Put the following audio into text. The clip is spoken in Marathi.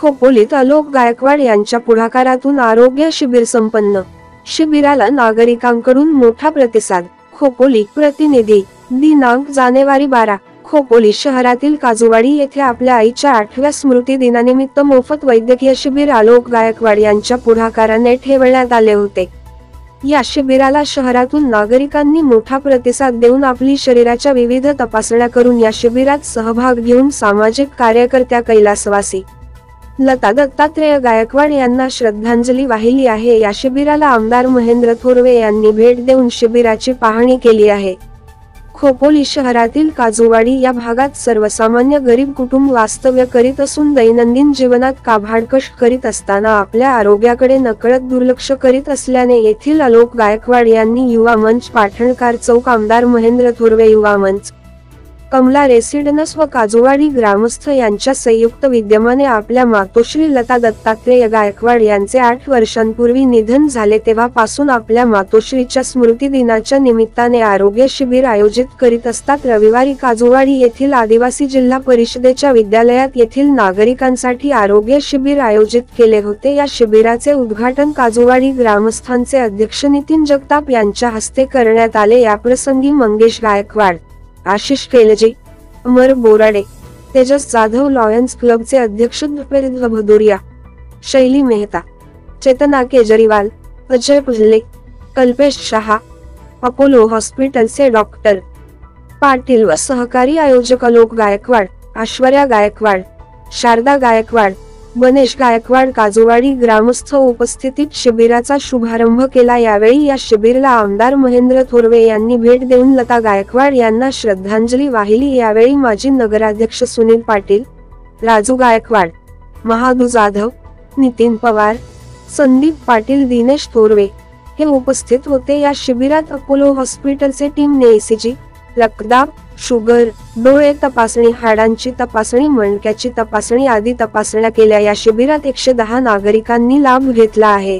खोपोलीत आलोक गायकवाड यांच्या पुढाकारातून आरोग्य शिबिर संपन्न। शिबिराला नागरिकांकडून मोठा प्रतिसाद। खोपोली प्रतिनिधी दिनांक जानेवारी 12। खोपोली शहरातील काजूवाडी येथे आपल्या आईच्या 8व्या स्मृती दिनानिमित्त मोफत वैद्यकीय शिबिर आलोक गायकवाड यांच्या पुढाकाराने ठेवण्यात आले होते। या शिबिराला शहरातून नागरिकांनी मोठा प्रतिसाद देऊन आपली शरीराच्या विविध तपासण्या करून या शिबिरात सहभाग घेऊन सामाजिक कार्यकर्त्या कैलासवासी लता दत्तात्रेय गायकवाड यांना श्रद्धांजली वाहिली आहे। या शिबिराला आमदार महेंद्र थोरवे यांनी भेट देऊन शिबिराची पाहणी केली आहे। खोपोली शहरातील काजूवाडी या भागात सर्वसामान्य गरीब कुटुंब वास्तव्य करीत असून दैनंदिन जीवनात काबाड कष्ट करीत असताना आपल्या आरोग्याकडे नकळत दुर्लक्ष करीत असल्याने येथील आलोक गायकवाड यांनी युवा मंच पाटणकार चौक, आमदार महेंद्र थोरवे युवा मंच, कमला रेसिडेन्स व काजूवाडी ग्रामस्थ यांच्या संयुक्त विद्यमाने आपल्या मातोश्री लता दत्तात्रेय गायकवाड यांचे 8 वर्षांपूर्वी निधन झाले तेव्हापासून आपल्या मातोश्रीच्या स्मृती दिनाच्या निमित्ताने आरोग्य शिबिर आयोजित करीत असतात। रविवारी काजूवाडी येथील आदिवासी जिल्हा परिषदेच्या विद्यालयात येथील नागरिकांसाठी आरोग्य शिबिर आयोजित केले होते। या शिबिराचे उद्घाटन काजूवाडी ग्रामस्थांचे अध्यक्ष नितीन जगताप यांच्या हस्ते करण्यात आले। याप्रसंगी मंगेश गायकवाड, आशिष केलजी, अमर बोराडे, तेजस जाधव, लॉयन्स क्लबचे अध्यक्ष दुपेंद्र भदौरिया, शैली मेहता, चेतना केजरीवाल, अजय पुजले, कल्पेश शहा, अपोलो हॉस्पिटलचे डॉक्टर पाटील व सहकारी आयोजक आलोक गायकवाड, ऐश्वर्या गायकवाड, शारदा गायकवाड, गणेश गायकवाड, काजूवाडी ग्रामस्थ उपस्थितीत शिबिराचा शुभारंभ केला। यावेळी या शिबिराला आमदार महेंद्र थोरवे यांनी भेट देऊन लता गायकवाड यांना श्रद्धांजली वाहिली। यावेळी माजी नगराध्यक्ष सुनील पाटील, राजू गायकवाड, महादू जाधव, नितीन पवार, संदीप पाटील, दिनेश थोरवे हे उपस्थित होते। या शिबिरात अपोलो हॉस्पिटलचे टीमने ECG, रक्तदाब, शुगर, डोळे तपासणी, हाडांची तपासणी, मणक्याची तपासणी आदी तपासण्या केल्या। या शिबिरात 110 नागरिकांनी लाभ घेतला आहे।